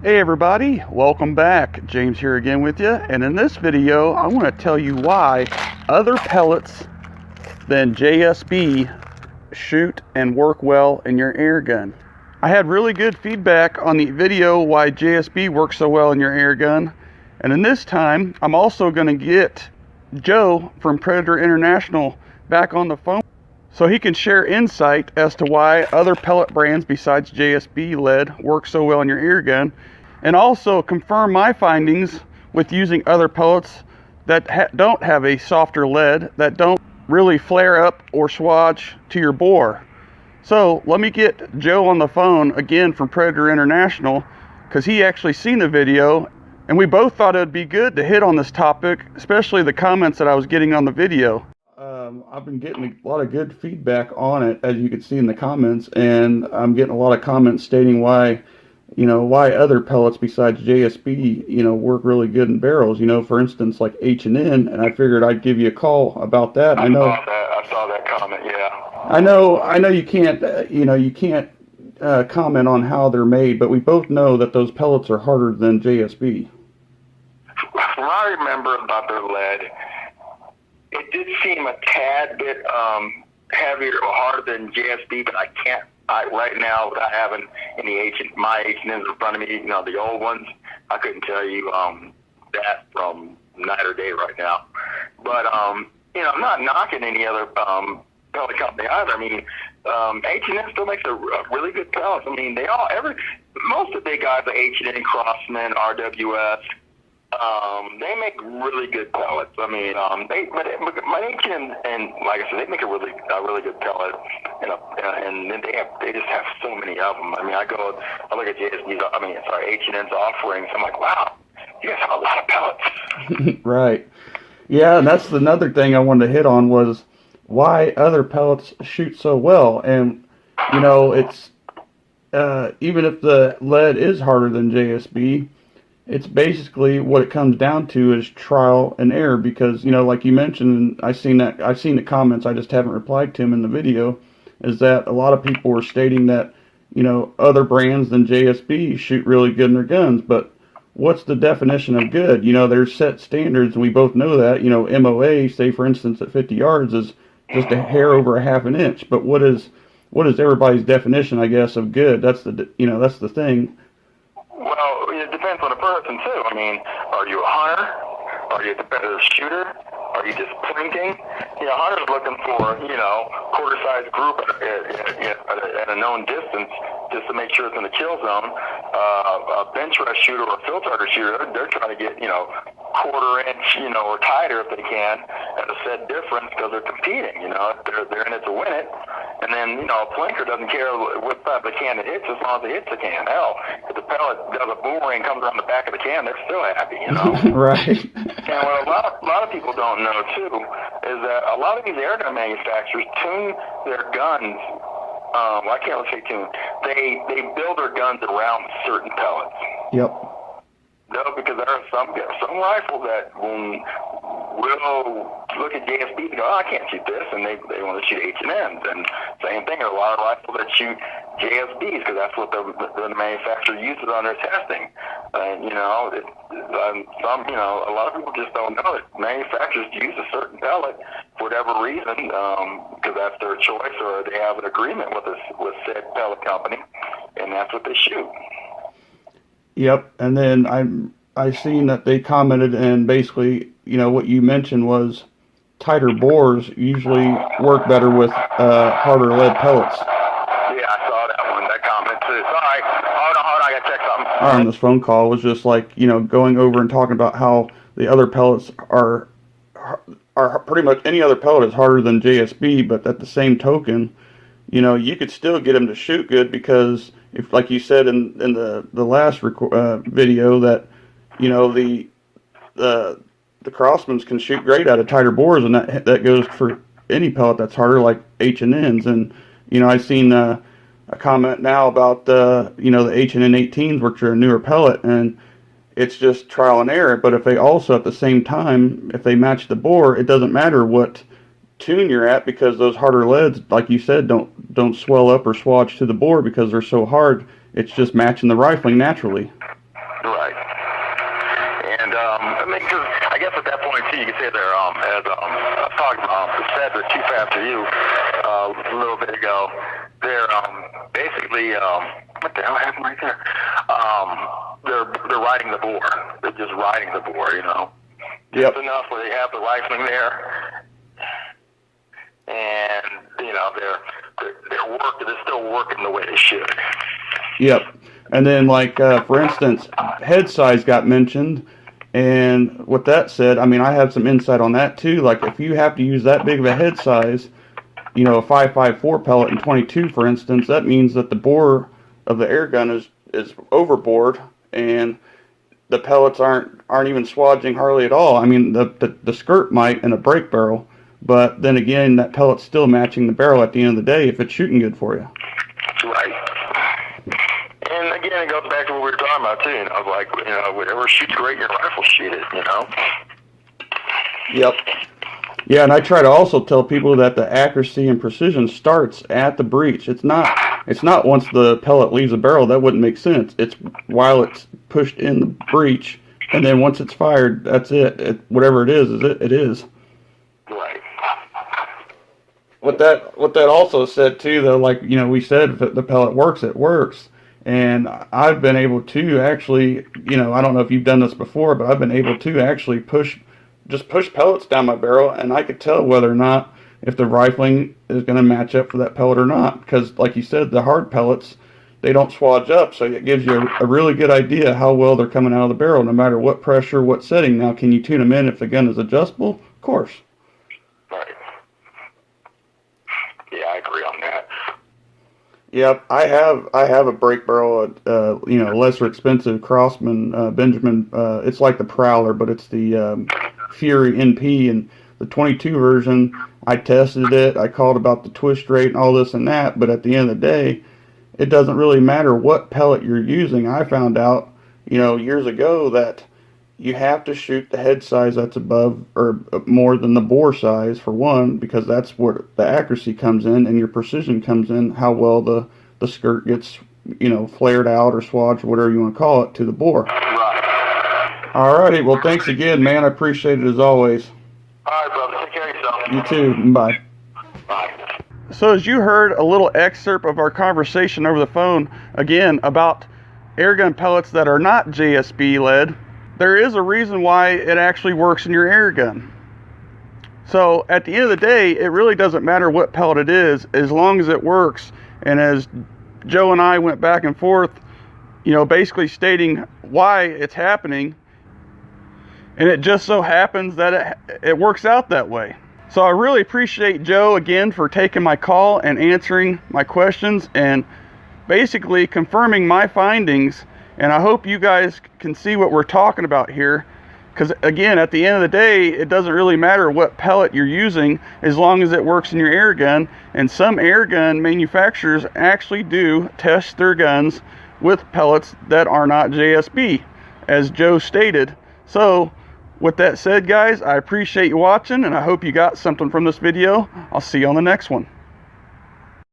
Hey everybody, welcome back. James here again with you, and in this video I want to tell you why other pellets than JSB shoot and work well in your air gun. I had really good feedback on the video why JSB works so well in your air gun, and in this time I'm also going to get Joe from Predator International back on the phone so he can share insight as to why other pellet brands besides JSB lead work so well in your air gun, and also confirm my findings with using other pellets that don't have a softer lead, that don't really flare up or swatch to your bore. So let me get Joe on the phone again from Predator International, because he actually seen the video and we both thought it would be good to hit on this topic, especially the comments that I was getting on the video. I've been getting a lot of good feedback on it, as you can see in the comments, and I'm getting a lot of comments stating why other pellets besides JSB, work really good in barrels. For instance, like H&N, and I figured I'd give you a call about that. I saw that comment. Yeah. I know you can't comment on how they're made, but we both know that those pellets are harder than JSB. From what I remember about their lead, it did seem a tad bit heavier or harder than JSB, but right now, without having my H&Ns in front of me, the old ones, I couldn't tell you that from night or day right now. But I'm not knocking any other pellet company either. I mean, H&N still makes a really good pellets. I mean, most of the big guys like H&N, Crossman, RWS, they make really good pellets. I mean, my H&N, and like I said, they make a really good pellet, and they just have so many of them. I mean, I look at H&N's offerings. I'm like, wow, you guys have a lot of pellets. Right. Yeah, and that's another thing I wanted to hit on was why other pellets shoot so well. And it's even if the lead is harder than JSB, it's basically what it comes down to is trial and error, because like you mentioned, I've seen the comments, I just haven't replied to them in the video, is that a lot of people were stating that other brands than JSB shoot really good in their guns. But what's the definition of good? There's set standards, and we both know that. MOA, say for instance at 50 yards, is just a hair over a half an inch. But what is everybody's definition, I guess, of good? That's the thing. Well, it depends on the person too. I mean, are you a hunter? Are you a competitive shooter? Are you just plinking? Hunters looking for quarter-sized group at a known distance just to make sure it's in the kill zone. A bench rest shooter or a field target shooter, they're trying to get quarter inch or tighter if they can at a set difference, because they're competing. They're in it to win it. And then a plinker doesn't care what side of the can it hits, as long as it hits the can. Hell, if the pellet does a boomerang, comes around the back of the can, they're still happy. Right. And what a lot of people don't know too is that a lot of these airgun manufacturers tune their guns. I can't say tune. They build their guns around certain pellets. Yep. No, because there are some rifles that will look at JSB and go, oh, I can't shoot this, and they want to shoot H&Ns. And same thing, there are a lot of rifles that shoot JSBs because that's what the manufacturer uses on their testing. And a lot of people just don't know that manufacturers use a certain pellet for whatever reason, because that's their choice, or they have an agreement with said pellet company, and that's what they shoot. Yep, and then I seen that they commented, and basically, what you mentioned was tighter bores usually work better with harder lead pellets. Yeah, I saw that comment too. Sorry, hold on, I gotta check something. On this phone call was just like going over and talking about how the other pellets are pretty much any other pellet is harder than JSB, but at the same token, you could still get them to shoot good, because if, like you said in the last video, that the Crossmans can shoot great out of tighter bores, and that goes for any pellet that's harder, like H&Ns. And I've seen a comment now about the H&N 18s, which are a newer pellet, and it's just trial and error. But if they also at the same time, if they match the bore, it doesn't matter what tune you're at, because those harder leads, like you said, don't swell up or swatch to the bore because they're so hard. It's just matching the rifling naturally. And I mean, 'cause I guess at that point too, you can say they're as I was talking about, said they're too fast for you a little bit ago. They're basically what the hell happened right there? They're riding the bore. They're just riding the bore, you know. Yep. Just enough where they have the rifling there, and you know they're still working the way they should. Yep. And then, like, for instance, head size got mentioned. And with that said, I mean, I have some insight on that too. Like, if you have to use that big of a head size, you know, a 5.54 pellet and 22, for instance, that means that the bore of the air gun is overboard, and the pellets aren't even swodging hardly at all. I mean, the skirt might in a break barrel, but then again, that pellet's still matching the barrel at the end of the day if it's shooting good for you. Right. And again, it goes back to what we were talking about too. You know, like, you know, whatever shoots great in your rifle, shoot it. You know. Yep. Yeah, and I try to also tell people that the accuracy and precision starts at the breech. It's not once the pellet leaves the barrel. That wouldn't make sense. It's while it's pushed in the breech, and then once it's fired, that's it. Whatever it is it is. Right. What that also said too, though, like, you know, we said, if the pellet works, it works. And I've been able to actually, you know, I don't know if you've done this before, but I've been able to actually push pellets down my barrel, and I could tell whether or not if the rifling is going to match up for that pellet or not. Because, like you said, the hard pellets, they don't swodge up, so it gives you a really good idea how well they're coming out of the barrel, no matter what pressure, what setting. Now, can you tune them in if the gun is adjustable? Of course. Right. Yeah, I agree on that. Yep, I have a break barrel, you know, lesser expensive Crosman Benjamin. It's like the Prowler, but it's the Fury NP, and the 22 version. I tested it. I called about the twist rate and all this and that. But at the end of the day, it doesn't really matter what pellet you're using. I found out, you know, years ago that you have to shoot the head size that's above or more than the bore size, for one, because that's where the accuracy comes in and your precision comes in, how well the skirt gets, you know, flared out or swatched, whatever you want to call it, to the bore. Right. Alrighty, well, thanks again, man. I appreciate it as always. All right, brother. Take care of yourself. You too. Bye. Bye. So as you heard a little excerpt of our conversation over the phone, again, about airgun pellets that are not JSB lead, there is a reason why it actually works in your air gun. So at the end of the day, it really doesn't matter what pellet it is, as long as it works. And as Joe and I went back and forth, you know, basically stating why it's happening, and it just so happens that it works out that way. So I really appreciate Joe again for taking my call and answering my questions and basically confirming my findings. And I hope you guys can see what we're talking about here. Because again, at the end of the day, it doesn't really matter what pellet you're using as long as it works in your air gun. And some air gun manufacturers actually do test their guns with pellets that are not JSB, as Joe stated. So with that said, guys, I appreciate you watching, and I hope you got something from this video. I'll see you on the next one.